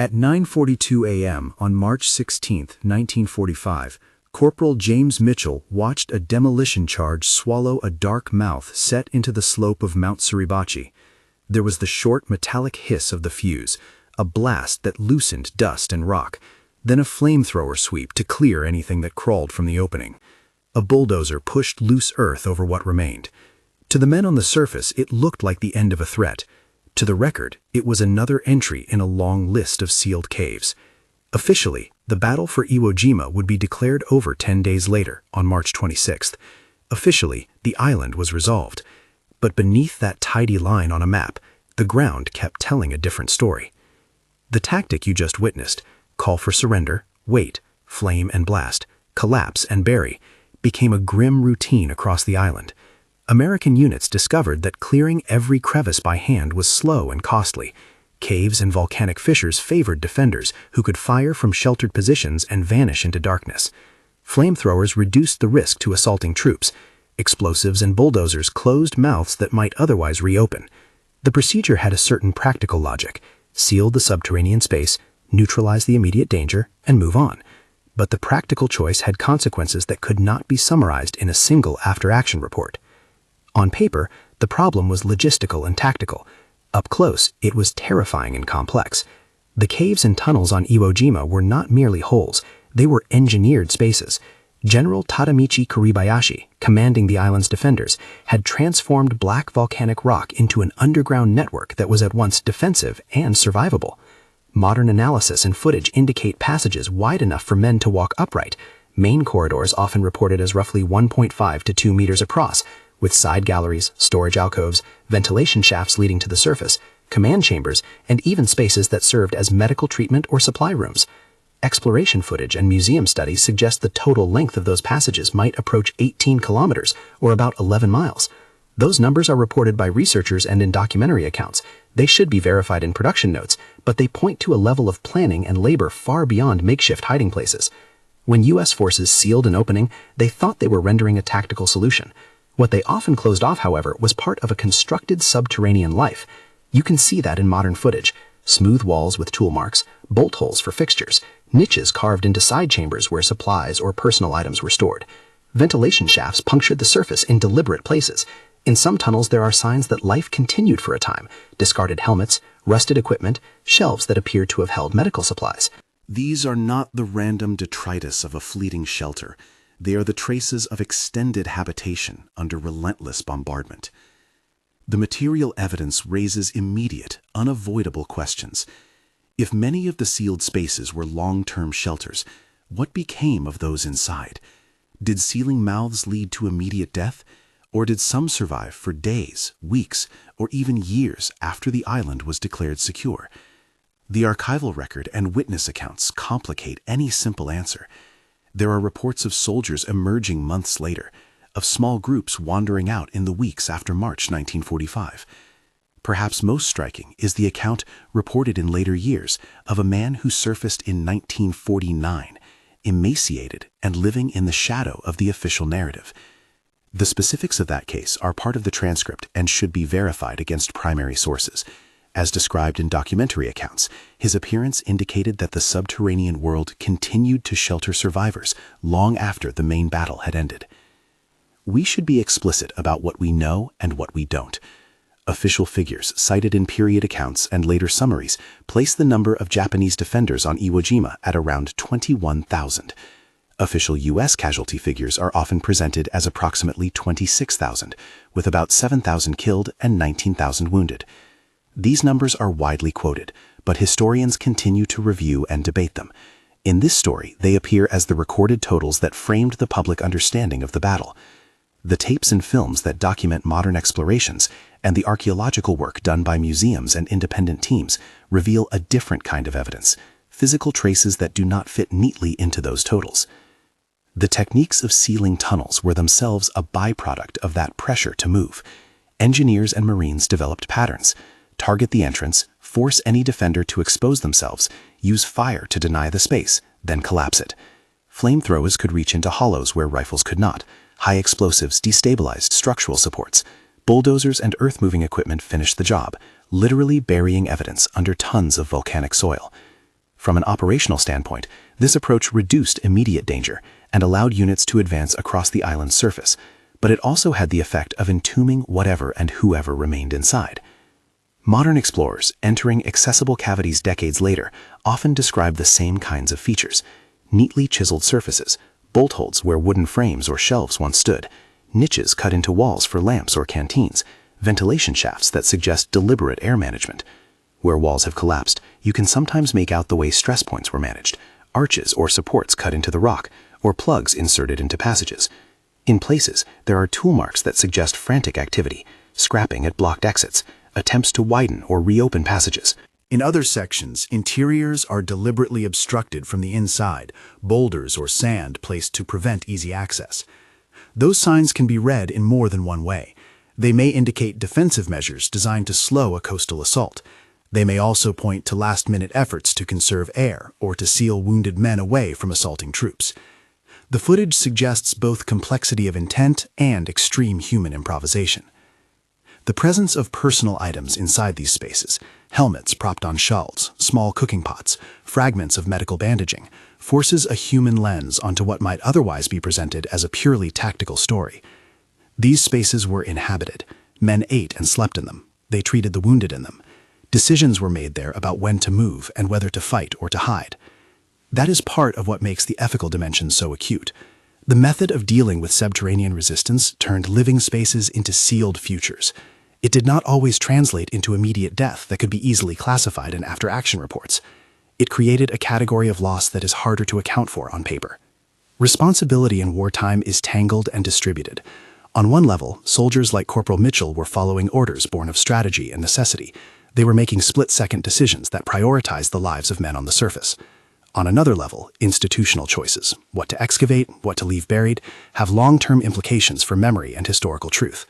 At 9:42 a.m. on March 16, 1945, Corporal James Mitchell watched a demolition charge swallow a dark mouth set into the slope of Mount Suribachi. There was the short metallic hiss of the fuse, a blast that loosened dust and rock, then a flamethrower sweep to clear anything that crawled from the opening. A bulldozer pushed loose earth over what remained. To the men on the surface, it looked like the end of a threat. To the record, it was another entry in a long list of sealed caves. Officially, the battle for Iwo Jima would be declared over 10 days later, on March 26th. Officially, the island was resolved. But beneath that tidy line on a map, the ground kept telling a different story. The tactic you just witnessed, call for surrender, wait, flame and blast, collapse and bury, became a grim routine across the island. American units discovered that clearing every crevice by hand was slow and costly. Caves and volcanic fissures favored defenders who could fire from sheltered positions and vanish into darkness. Flamethrowers reduced the risk to assaulting troops. Explosives and bulldozers closed mouths that might otherwise reopen. The procedure had a certain practical logic: seal the subterranean space, neutralize the immediate danger, and move on. But the practical choice had consequences that could not be summarized in a single after-action report. On paper, the problem was logistical and tactical. Up close, it was terrifying and complex. The caves and tunnels on Iwo Jima were not merely holes, they were engineered spaces. General Tadamichi Kuribayashi, commanding the island's defenders, had transformed black volcanic rock into an underground network that was at once defensive and survivable. Modern analysis and footage indicate passages wide enough for men to walk upright. Main corridors often reported as roughly 1.5 to 2 meters across, with side galleries, storage alcoves, ventilation shafts leading to the surface, command chambers, and even spaces that served as medical treatment or supply rooms. Exploration footage and museum studies suggest the total length of those passages might approach 18 kilometers, or about 11 miles. Those numbers are reported by researchers and in documentary accounts. They should be verified in production notes, but they point to a level of planning and labor far beyond makeshift hiding places. When U.S. forces sealed an opening, they thought they were rendering a tactical solution. What they often closed off, however, was part of a constructed subterranean life. You can see that in modern footage: smooth walls with tool marks, bolt holes for fixtures, niches carved into side chambers where supplies or personal items were stored. Ventilation shafts punctured the surface in deliberate places. In some tunnels, there are signs that life continued for a time: discarded helmets, rusted equipment, shelves that appear to have held medical supplies. These are not the random detritus of a fleeting shelter. They are the traces of extended habitation under relentless bombardment. The material evidence raises immediate, unavoidable questions. If many of the sealed spaces were long-term shelters, what became of those inside? Did sealing mouths lead to immediate death? Or did some survive for days, weeks, or even years after the island was declared secure? The archival record and witness accounts complicate any simple answer. There are reports of soldiers emerging months later, of small groups wandering out in the weeks after March 1945. Perhaps most striking is the account reported in later years of a man who surfaced in 1949, emaciated and living in the shadow of the official narrative. The specifics of that case are part of the transcript and should be verified against primary sources. As described in documentary accounts, his appearance indicated that the subterranean world continued to shelter survivors long after the main battle had ended. We should be explicit about what we know and what we don't. Official figures cited in period accounts and later summaries place the number of Japanese defenders on Iwo Jima at around 21,000. Official U.S. casualty figures are often presented as approximately 26,000, with about 7,000 killed and 19,000 wounded. These numbers are widely quoted, but historians continue to review and debate them. In this story, they appear as the recorded totals that framed the public understanding of the battle. The tapes and films that document modern explorations and the archaeological work done by museums and independent teams reveal a different kind of evidence, physical traces that do not fit neatly into those totals. The techniques of sealing tunnels were themselves a byproduct of that pressure to move. Engineers and Marines developed patterns: target the entrance, force any defender to expose themselves, use fire to deny the space, then collapse it. Flamethrowers could reach into hollows where rifles could not. High explosives destabilized structural supports. Bulldozers and earth-moving equipment finished the job, literally burying evidence under tons of volcanic soil. From an operational standpoint, this approach reduced immediate danger and allowed units to advance across the island's surface, but it also had the effect of entombing whatever and whoever remained inside. Modern explorers, entering accessible cavities decades later, often describe the same kinds of features: neatly chiseled surfaces, bolt holes where wooden frames or shelves once stood, niches cut into walls for lamps or canteens, ventilation shafts that suggest deliberate air management. Where walls have collapsed, you can sometimes make out the way stress points were managed: arches or supports cut into the rock, or plugs inserted into passages. In places, there are tool marks that suggest frantic activity: scrapping at blocked exits, attempts to widen or reopen passages. In other sections, interiors are deliberately obstructed from the inside, boulders or sand placed to prevent easy access. Those signs can be read in more than one way. They may indicate defensive measures designed to slow a coastal assault. They may also point to last-minute efforts to conserve air or to seal wounded men away from assaulting troops. The footage suggests both complexity of intent and extreme human improvisation. The presence of personal items inside these spaces, helmets propped on shelves, small cooking pots, fragments of medical bandaging, forces a human lens onto what might otherwise be presented as a purely tactical story. These spaces were inhabited. Men ate and slept in them. They treated the wounded in them. Decisions were made there about when to move and whether to fight or to hide. That is part of what makes the ethical dimension so acute. The method of dealing with subterranean resistance turned living spaces into sealed futures. It did not always translate into immediate death that could be easily classified in after-action reports. It created a category of loss that is harder to account for on paper. Responsibility in wartime is tangled and distributed. On one level, soldiers like Corporal Mitchell were following orders born of strategy and necessity. They were making split-second decisions that prioritized the lives of men on the surface. On another level, institutional choices, what to excavate, what to leave buried, have long-term implications for memory and historical truth.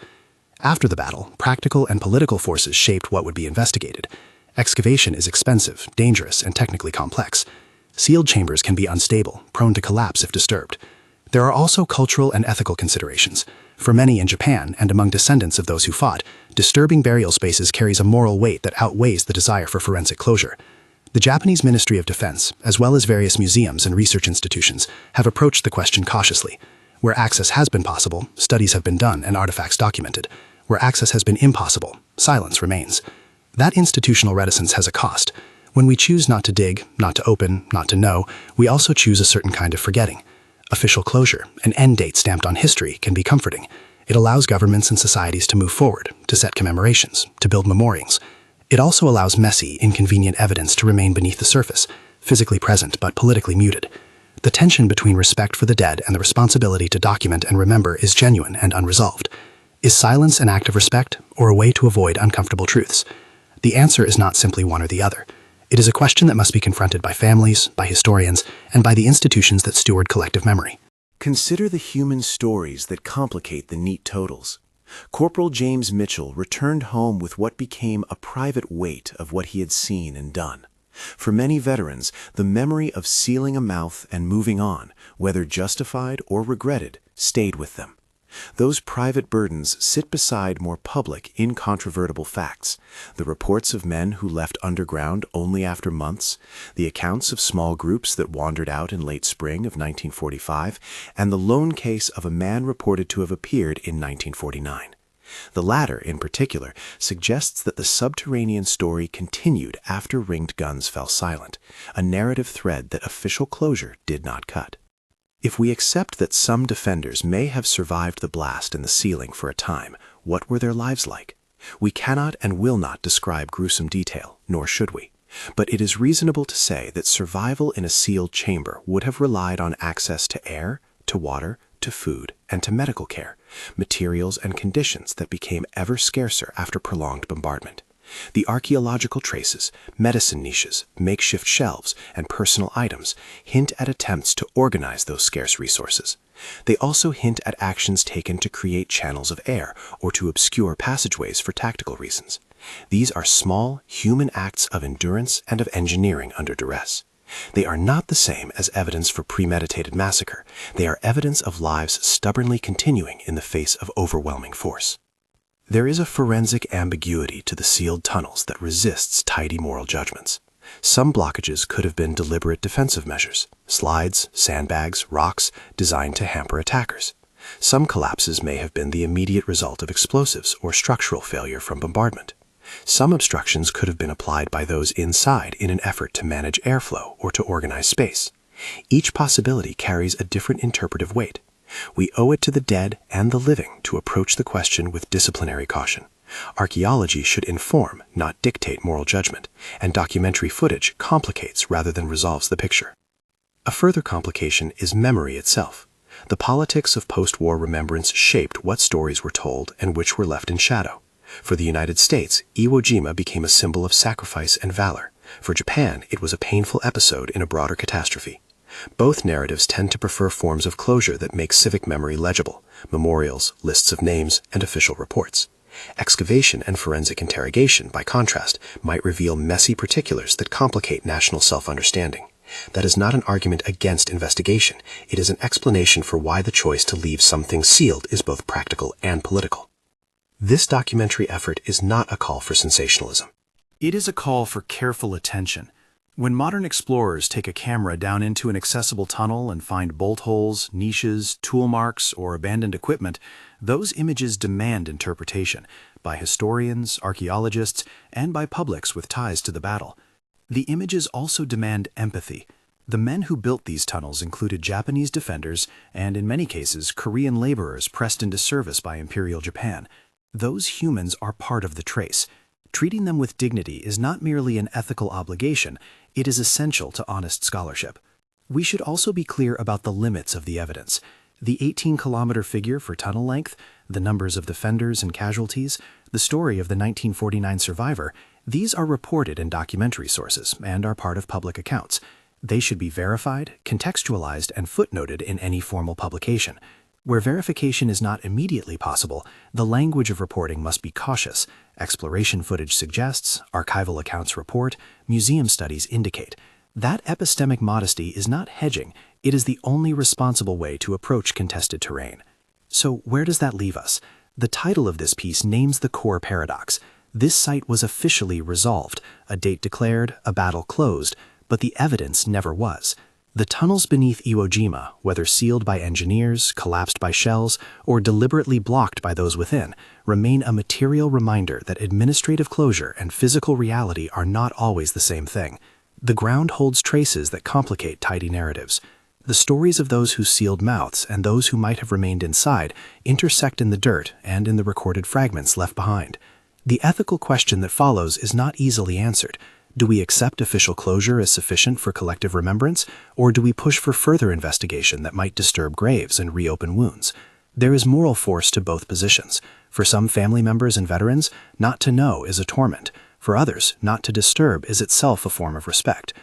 After the battle, practical and political forces shaped what would be investigated. Excavation is expensive, dangerous, and technically complex. Sealed chambers can be unstable, prone to collapse if disturbed. There are also cultural and ethical considerations. For many in Japan, and among descendants of those who fought, disturbing burial spaces carries a moral weight that outweighs the desire for forensic closure. The Japanese Ministry of Defense, as well as various museums and research institutions, have approached the question cautiously. Where access has been possible, studies have been done and artifacts documented. Where access has been impossible, silence remains. That institutional reticence has a cost. When we choose not to dig, not to open, not to know, we also choose a certain kind of forgetting. Official closure, an end date stamped on history, can be comforting. It allows governments and societies to move forward, to set commemorations, to build memorials. It also allows messy, inconvenient evidence to remain beneath the surface, physically present but politically muted. The tension between respect for the dead and the responsibility to document and remember is genuine and unresolved. Is silence an act of respect, or a way to avoid uncomfortable truths? The answer is not simply one or the other. It is a question that must be confronted by families, by historians, and by the institutions that steward collective memory. Consider the human stories that complicate the neat totals. Corporal James Mitchell returned home with what became a private weight of what he had seen and done. For many veterans, the memory of sealing a mouth and moving on, whether justified or regretted, stayed with them. Those private burdens sit beside more public, incontrovertible facts: the reports of men who left underground only after months, the accounts of small groups that wandered out in late spring of 1945, and the lone case of a man reported to have appeared in 1949. The latter, in particular, suggests that the subterranean story continued after ringed guns fell silent, a narrative thread that official closure did not cut. If we accept that some defenders may have survived the blast in the ceiling for a time, what were their lives like? We cannot and will not describe gruesome detail, nor should we. But it is reasonable to say that survival in a sealed chamber would have relied on access to air, to water, to food, and to medical care, materials and conditions that became ever scarcer after prolonged bombardment. The archaeological traces, medicine niches, makeshift shelves, and personal items hint at attempts to organize those scarce resources. They also hint at actions taken to create channels of air or to obscure passageways for tactical reasons. These are small, human acts of endurance and of engineering under duress. They are not the same as evidence for premeditated massacre. They are evidence of lives stubbornly continuing in the face of overwhelming force. There is a forensic ambiguity to the sealed tunnels that resists tidy moral judgments. Some blockages could have been deliberate defensive measures, slides, sandbags, rocks, designed to hamper attackers. Some collapses may have been the immediate result of explosives or structural failure from bombardment. Some obstructions could have been applied by those inside in an effort to manage airflow or to organize space. Each possibility carries a different interpretive weight. We owe it to the dead and the living to approach the question with disciplinary caution. Archaeology should inform, not dictate moral judgment, and documentary footage complicates rather than resolves the picture. A further complication is memory itself. The politics of post-war remembrance shaped what stories were told and which were left in shadow. For the United States, Iwo Jima became a symbol of sacrifice and valor. For Japan, it was a painful episode in a broader catastrophe. Both narratives tend to prefer forms of closure that make civic memory legible: memorials, lists of names, and official reports. Excavation and forensic interrogation, by contrast, might reveal messy particulars that complicate national self-understanding. That is not an argument against investigation. It is an explanation for why the choice to leave some things sealed is both practical and political. This documentary effort is not a call for sensationalism. It is a call for careful attention. When modern explorers take a camera down into an accessible tunnel and find bolt holes, niches, tool marks, or abandoned equipment, those images demand interpretation by historians, archaeologists, and by publics with ties to the battle. The images also demand empathy. The men who built these tunnels included Japanese defenders and, in many cases, Korean laborers pressed into service by Imperial Japan. Those humans are part of the trace. Treating them with dignity is not merely an ethical obligation, it is essential to honest scholarship. We should also be clear about the limits of the evidence. The 18-kilometer figure for tunnel length, the numbers of defenders and casualties, the story of the 1949 survivor, these are reported in documentary sources and are part of public accounts. They should be verified, contextualized, and footnoted in any formal publication. Where verification is not immediately possible, the language of reporting must be cautious. Exploration footage suggests, archival accounts report, museum studies indicate. That epistemic modesty is not hedging, it is the only responsible way to approach contested terrain. So where does that leave us? The title of this piece names the core paradox. This site was officially resolved, a date declared, a battle closed, but the evidence never was. The tunnels beneath Iwo Jima, whether sealed by engineers, collapsed by shells, or deliberately blocked by those within, remain a material reminder that administrative closure and physical reality are not always the same thing. The ground holds traces that complicate tidy narratives. The stories of those who sealed mouths and those who might have remained inside intersect in the dirt and in the recorded fragments left behind. The ethical question that follows is not easily answered. Do we accept official closure as sufficient for collective remembrance, or do we push for further investigation that might disturb graves and reopen wounds? There is moral force to both positions. For some family members and veterans, not to know is a torment. For others, not to disturb is itself a form of respect.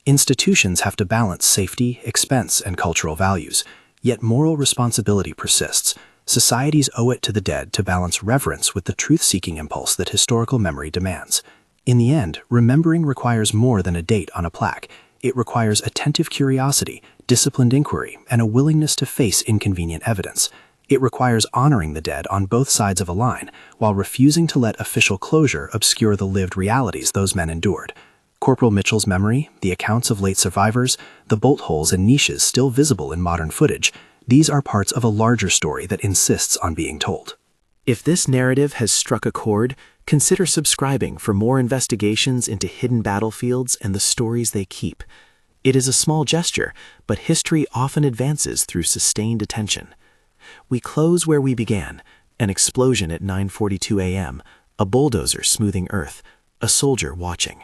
Institutions have to balance safety, expense, and cultural values. Yet moral responsibility persists. Societies owe it to the dead to balance reverence with the truth-seeking impulse that historical memory demands. In the end, remembering requires more than a date on a plaque. It requires attentive curiosity, disciplined inquiry, and a willingness to face inconvenient evidence. It requires honoring the dead on both sides of a line, while refusing to let official closure obscure the lived realities those men endured. Corporal Mitchell's memory, the accounts of late survivors, the bolt holes and niches still visible in modern footage, these are parts of a larger story that insists on being told. If this narrative has struck a chord, consider subscribing for more investigations into hidden battlefields and the stories they keep. It is a small gesture, but history often advances through sustained attention. We close where we began, an explosion at 9:42 a.m., a bulldozer smoothing earth, a soldier watching.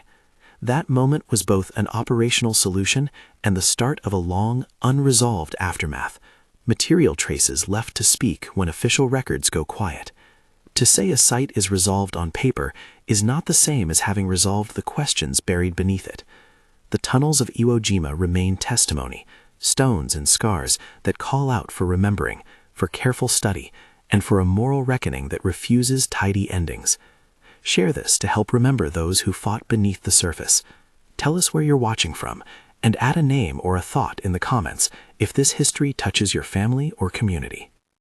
That moment was both an operational solution and the start of a long, unresolved aftermath. Material traces left to speak when official records go quiet. To say a site is resolved on paper is not the same as having resolved the questions buried beneath it. The tunnels of Iwo Jima remain testimony, stones and scars that call out for remembering, for careful study, and for a moral reckoning that refuses tidy endings. Share this to help remember those who fought beneath the surface. Tell us where you're watching from, and add a name or a thought in the comments if this history touches your family or community.